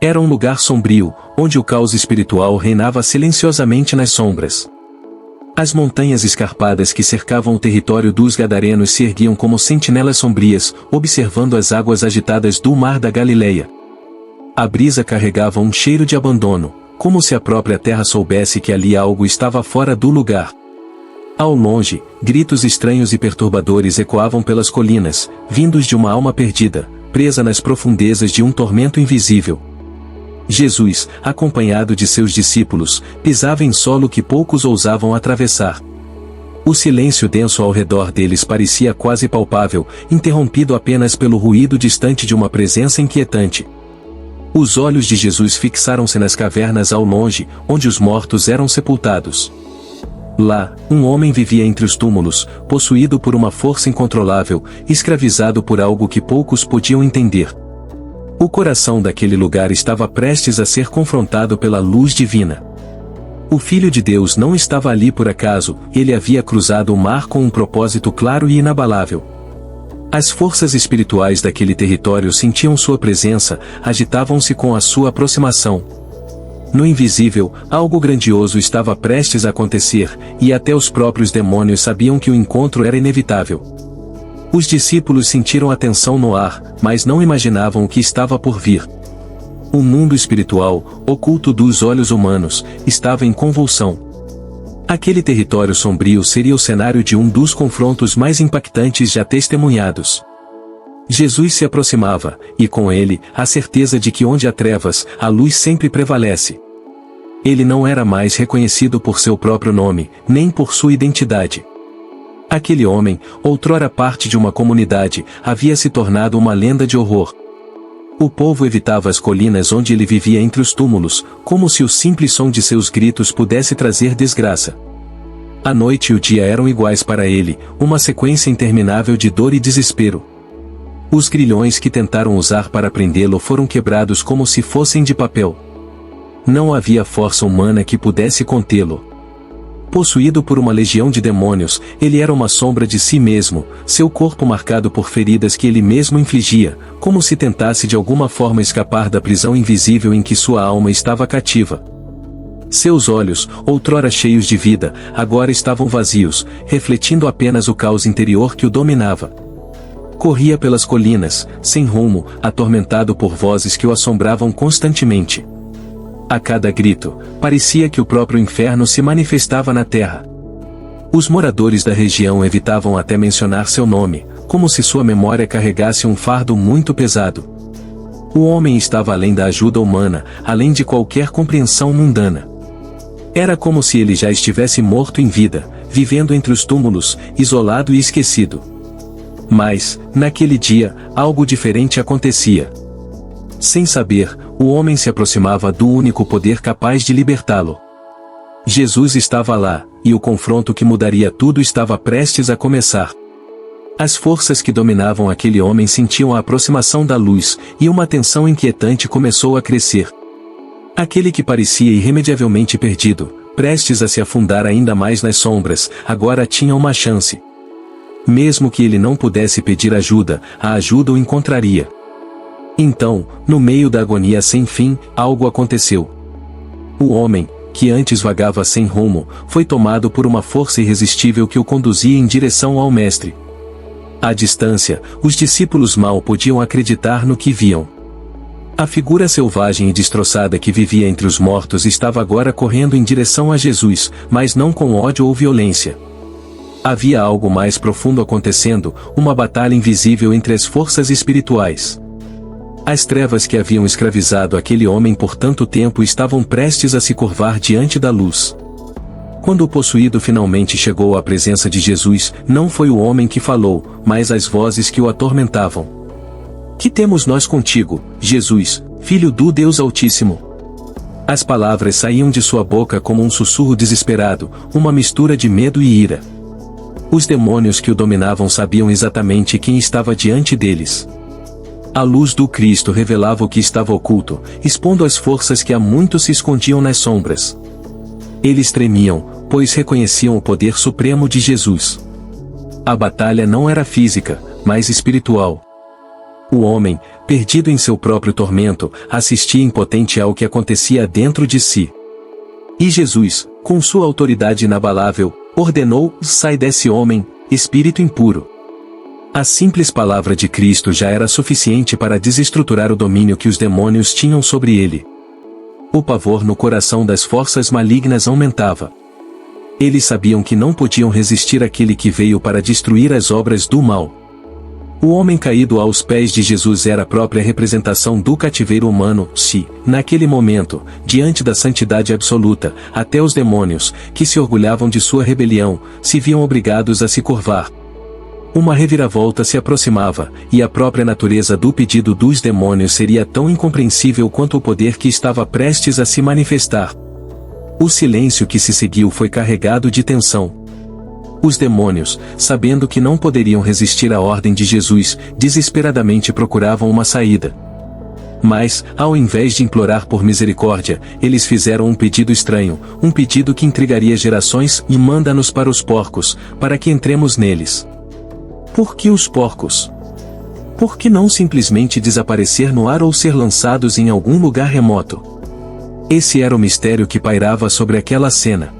Era um lugar sombrio, onde o caos espiritual reinava silenciosamente nas sombras. As montanhas escarpadas que cercavam o território dos Gadarenos se erguiam como sentinelas sombrias, observando as águas agitadas do mar da Galileia. A brisa carregava um cheiro de abandono, como se a própria terra soubesse que ali algo estava fora do lugar. Ao longe, gritos estranhos e perturbadores ecoavam pelas colinas, vindos de uma alma perdida, presa nas profundezas de um tormento invisível. Jesus, acompanhado de seus discípulos, pisava em solo que poucos ousavam atravessar. O silêncio denso ao redor deles parecia quase palpável, interrompido apenas pelo ruído distante de uma presença inquietante. Os olhos de Jesus fixaram-se nas cavernas ao longe, onde os mortos eram sepultados. Lá, um homem vivia entre os túmulos, possuído por uma força incontrolável, escravizado por algo que poucos podiam entender. O coração daquele lugar estava prestes a ser confrontado pela luz divina. O Filho de Deus não estava ali por acaso, ele havia cruzado o mar com um propósito claro e inabalável. As forças espirituais daquele território sentiam sua presença, agitavam-se com a sua aproximação. No invisível, algo grandioso estava prestes a acontecer, e até os próprios demônios sabiam que o encontro era inevitável. Os discípulos sentiram a tensão no ar, mas não imaginavam o que estava por vir. O mundo espiritual, oculto dos olhos humanos, estava em convulsão. Aquele território sombrio seria o cenário de um dos confrontos mais impactantes já testemunhados. Jesus se aproximava, e com ele, a certeza de que onde há trevas, a luz sempre prevalece. Ele não era mais reconhecido por seu próprio nome, nem por sua identidade. Aquele homem, outrora parte de uma comunidade, havia se tornado uma lenda de horror. O povo evitava as colinas onde ele vivia entre os túmulos, como se o simples som de seus gritos pudesse trazer desgraça. A noite e o dia eram iguais para ele, uma sequência interminável de dor e desespero. Os grilhões que tentaram usar para prendê-lo foram quebrados como se fossem de papel. Não havia força humana que pudesse contê-lo. Possuído por uma legião de demônios, ele era uma sombra de si mesmo, seu corpo marcado por feridas que ele mesmo infligia, como se tentasse de alguma forma escapar da prisão invisível em que sua alma estava cativa. Seus olhos, outrora cheios de vida, agora estavam vazios, refletindo apenas o caos interior que o dominava. Corria pelas colinas, sem rumo, atormentado por vozes que o assombravam constantemente. A cada grito, parecia que o próprio inferno se manifestava na terra. Os moradores da região evitavam até mencionar seu nome, como se sua memória carregasse um fardo muito pesado. O homem estava além da ajuda humana, além de qualquer compreensão mundana. Era como se ele já estivesse morto em vida, vivendo entre os túmulos, isolado e esquecido. Mas, naquele dia, algo diferente acontecia. Sem saber, o homem se aproximava do único poder capaz de libertá-lo. Jesus estava lá, e o confronto que mudaria tudo estava prestes a começar. As forças que dominavam aquele homem sentiam a aproximação da luz, e uma tensão inquietante começou a crescer. Aquele que parecia irremediavelmente perdido, prestes a se afundar ainda mais nas sombras, agora tinha uma chance. Mesmo que ele não pudesse pedir ajuda, a ajuda o encontraria. Então, no meio da agonia sem fim, algo aconteceu. O homem, que antes vagava sem rumo, foi tomado por uma força irresistível que o conduzia em direção ao Mestre. À distância, os discípulos mal podiam acreditar no que viam. A figura selvagem e destroçada que vivia entre os mortos estava agora correndo em direção a Jesus, mas não com ódio ou violência. Havia algo mais profundo acontecendo, uma batalha invisível entre as forças espirituais. As trevas que haviam escravizado aquele homem por tanto tempo estavam prestes a se curvar diante da luz. Quando o possuído finalmente chegou à presença de Jesus, não foi o homem que falou, mas as vozes que o atormentavam. Que temos nós contigo, Jesus, Filho do Deus Altíssimo? As palavras saíam de sua boca como um sussurro desesperado, uma mistura de medo e ira. Os demônios que o dominavam sabiam exatamente quem estava diante deles. A luz do Cristo revelava o que estava oculto, expondo as forças que há muito se escondiam nas sombras. Eles tremiam, pois reconheciam o poder supremo de Jesus. A batalha não era física, mas espiritual. O homem, perdido em seu próprio tormento, assistia impotente ao que acontecia dentro de si. E Jesus, com sua autoridade inabalável, ordenou: sai desse homem, espírito impuro. A simples palavra de Cristo já era suficiente para desestruturar o domínio que os demônios tinham sobre ele. O pavor no coração das forças malignas aumentava. Eles sabiam que não podiam resistir àquele que veio para destruir as obras do mal. O homem caído aos pés de Jesus era a própria representação do cativeiro humano, se, naquele momento, diante da santidade absoluta, até os demônios, que se orgulhavam de sua rebelião, se viam obrigados a se curvar. Uma reviravolta se aproximava, e a própria natureza do pedido dos demônios seria tão incompreensível quanto o poder que estava prestes a se manifestar. O silêncio que se seguiu foi carregado de tensão. Os demônios, sabendo que não poderiam resistir à ordem de Jesus, desesperadamente procuravam uma saída. Mas, ao invés de implorar por misericórdia, eles fizeram um pedido estranho, um pedido que intrigaria gerações: e manda-nos para os porcos, para que entremos neles. Por que os porcos? Por que não simplesmente desaparecer no ar ou ser lançados em algum lugar remoto? Esse era o mistério que pairava sobre aquela cena.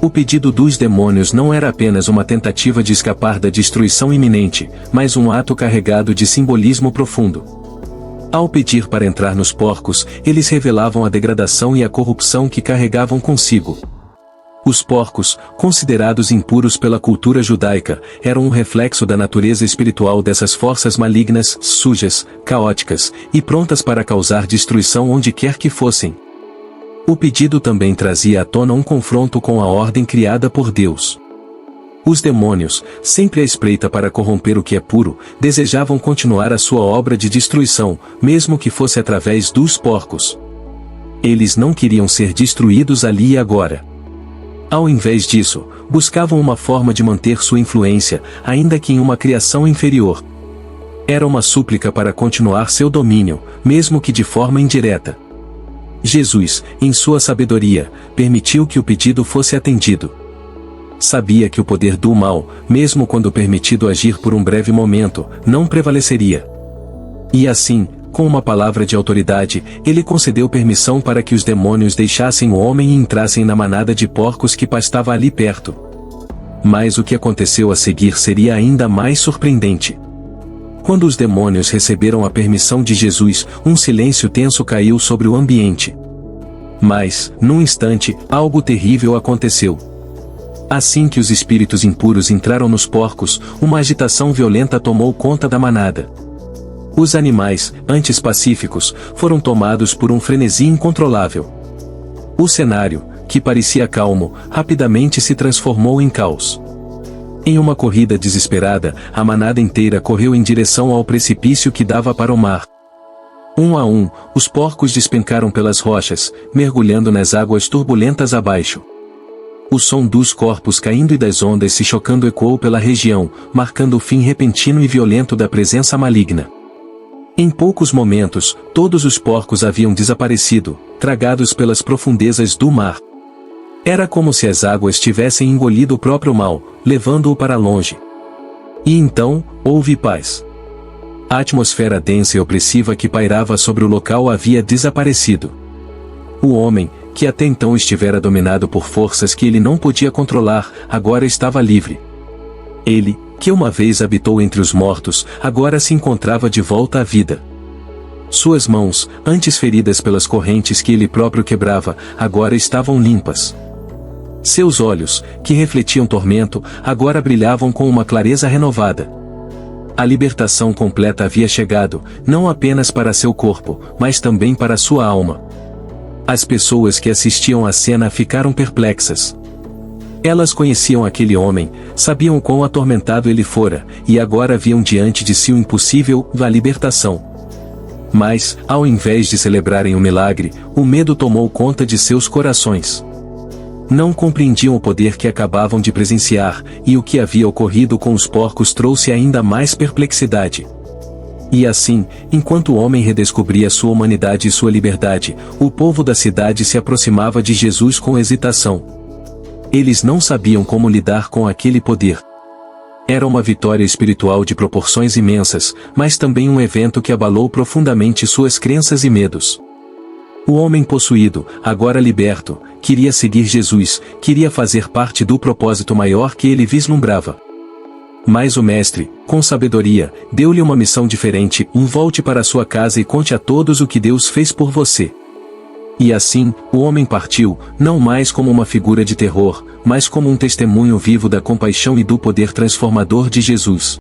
O pedido dos demônios não era apenas uma tentativa de escapar da destruição iminente, mas um ato carregado de simbolismo profundo. Ao pedir para entrar nos porcos, eles revelavam a degradação e a corrupção que carregavam consigo. Os porcos, considerados impuros pela cultura judaica, eram um reflexo da natureza espiritual dessas forças malignas, sujas, caóticas, e prontas para causar destruição onde quer que fossem. O pedido também trazia à tona um confronto com a ordem criada por Deus. Os demônios, sempre à espreita para corromper o que é puro, desejavam continuar a sua obra de destruição, mesmo que fosse através dos porcos. Eles não queriam ser destruídos ali e agora. Ao invés disso, buscavam uma forma de manter sua influência, ainda que em uma criação inferior. Era uma súplica para continuar seu domínio, mesmo que de forma indireta. Jesus, em sua sabedoria, permitiu que o pedido fosse atendido. Sabia que o poder do mal, mesmo quando permitido agir por um breve momento, não prevaleceria. E assim, com uma palavra de autoridade, ele concedeu permissão para que os demônios deixassem o homem e entrassem na manada de porcos que pastava ali perto. Mas o que aconteceu a seguir seria ainda mais surpreendente. Quando os demônios receberam a permissão de Jesus, um silêncio tenso caiu sobre o ambiente. Mas, num instante, algo terrível aconteceu. Assim que os espíritos impuros entraram nos porcos, uma agitação violenta tomou conta da manada. Os animais, antes pacíficos, foram tomados por um frenesi incontrolável. O cenário, que parecia calmo, rapidamente se transformou em caos. Em uma corrida desesperada, a manada inteira correu em direção ao precipício que dava para o mar. Um a um, os porcos despencaram pelas rochas, mergulhando nas águas turbulentas abaixo. O som dos corpos caindo e das ondas se chocando ecoou pela região, marcando o fim repentino e violento da presença maligna. Em poucos momentos, todos os porcos haviam desaparecido, tragados pelas profundezas do mar. Era como se as águas tivessem engolido o próprio mal, levando-o para longe. E então, houve paz. A atmosfera densa e opressiva que pairava sobre o local havia desaparecido. O homem, que até então estivera dominado por forças que ele não podia controlar, agora estava livre. Ele, que uma vez habitou entre os mortos, agora se encontrava de volta à vida. Suas mãos, antes feridas pelas correntes que ele próprio quebrava, agora estavam limpas. Seus olhos, que refletiam tormento, agora brilhavam com uma clareza renovada. A libertação completa havia chegado, não apenas para seu corpo, mas também para sua alma. As pessoas que assistiam à cena ficaram perplexas. Elas conheciam aquele homem, sabiam o quão atormentado ele fora, e agora viam diante de si o impossível, a libertação. Mas, ao invés de celebrarem o milagre, o medo tomou conta de seus corações. Não compreendiam o poder que acabavam de presenciar, e o que havia ocorrido com os porcos trouxe ainda mais perplexidade. E assim, enquanto o homem redescobria sua humanidade e sua liberdade, o povo da cidade se aproximava de Jesus com hesitação. Eles não sabiam como lidar com aquele poder. Era uma vitória espiritual de proporções imensas, mas também um evento que abalou profundamente suas crenças e medos. O homem possuído, agora liberto, queria seguir Jesus, queria fazer parte do propósito maior que ele vislumbrava. Mas o mestre, com sabedoria, deu-lhe uma missão diferente: volte para sua casa e conte a todos o que Deus fez por você. E assim, o homem partiu, não mais como uma figura de terror, mas como um testemunho vivo da compaixão e do poder transformador de Jesus.